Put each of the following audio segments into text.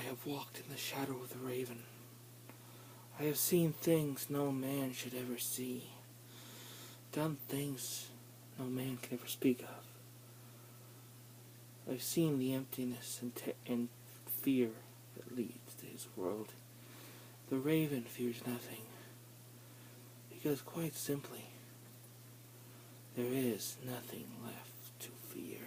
have walked in the shadow of the raven. I have seen things no man should ever see, done things no man can ever speak of. I've seen the emptiness and fear that leads to his world. The raven fears nothing, because quite simply, there is nothing left to fear.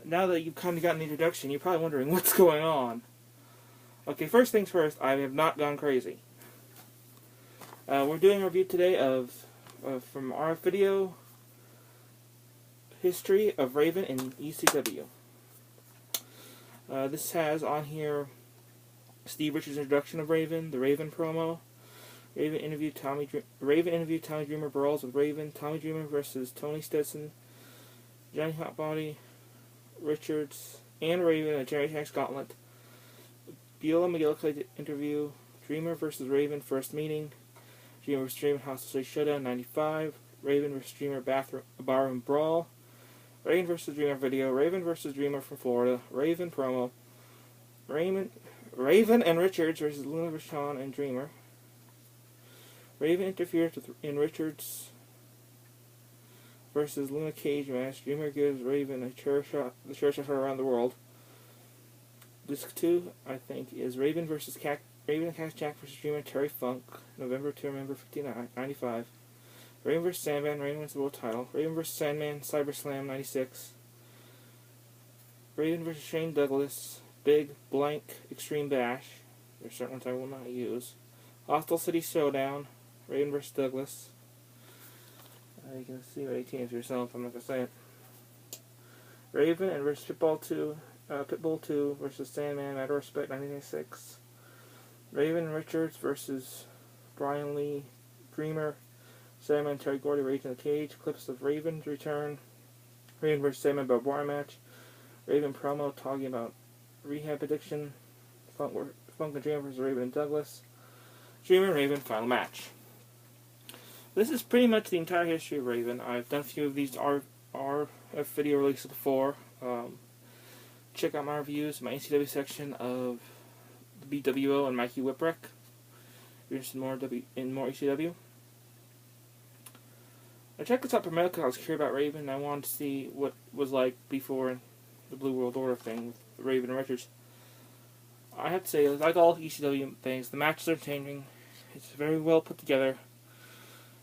Now that you've kind of gotten the introduction, you're probably wondering what's going on. Okay, first things first, I have not gone crazy. We're doing a review today from our video history of Raven in ECW. This has on here Steve Richards' introduction of Raven, the Raven promo, Raven interview Tommy Dreamer brawls with Raven, Tommy Dreamer versus Tony Stetson, Johnny Hotbody, Richards, and Raven, a Jerry Tax Gauntlet, Beulah McGillicuddy interview, Dreamer versus Raven first meeting, Dreamer vs. Dreamer Hostile Showdown 95, Raven vs. Dreamer Barroom Brawl, Raven vs. Dreamer video, Raven vs. Dreamer from Florida, Raven promo, Raven and Richards versus Luna Vachon and Dreamer, Raven interferes in Richards versus Luna Cage match. Dreamer gives Raven the chair shot around the world. Disc 2, I think, is Raven and Cash Jack versus Dreamer Terry Funk, November to November 95. Raven vs. Sandman, Raven wins the world title. Raven vs. Sandman, CyberSlam 96. Raven vs. Shane Douglas, Big Blank Extreme Bash. There's certain ones I will not use. Hostile City Showdown, Raven vs. Douglas. You can see what 18 for yourself, I'm not going to say it. Raven and versus Pitbull 2 versus Sandman, Matter of Respect 1996. Raven and Richards versus Brian Lee, Dreamer, Sandman, Terry Gordy, Rage in the Cage. Clips of Raven's return. Raven versus Sandman barbed wire match. Raven promo talking about rehab addiction. Funk and Dreamer versus Raven and Douglas. Dreamer and Raven final match. This is pretty much the entire history of Raven. I've done a few of these RF video releases before. Check out my reviews, my ECW section of the BWO and Mikey Whipwreck. If you're interested in more ECW. I checked this out primarily because I was curious about Raven and I wanted to see what it was like before the Blue World Order thing with Raven and Richards. I have to say, like all ECW things, the matches are changing. It's very well put together.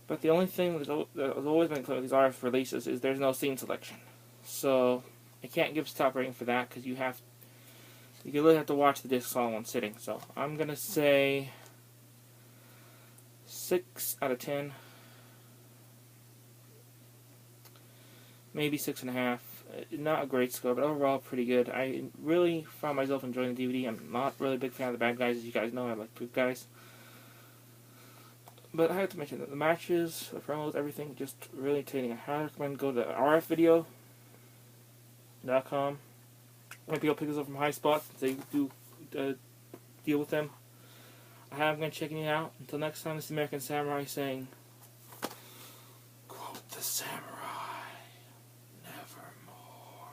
But the only thing that has always been clear with these RF releases is there's no scene selection. So I can't give a top rating for that because you really have to watch the discs all in one sitting. So I'm going to say 6 out of 10. Maybe 6.5. Not a great score, but overall pretty good. I really found myself enjoying the DVD. I'm not really a big fan of the bad guys, as you guys know. I like the good guys. But I have to mention that the matches, the promos, everything, just really entertaining. I highly recommend go to rfvideo.com. Maybe I'll pick this up from High Spot since they do deal with them. I have been checking it out. Until next time, this is American Samurai saying, quote the samurai, nevermore.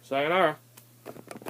Sayonara.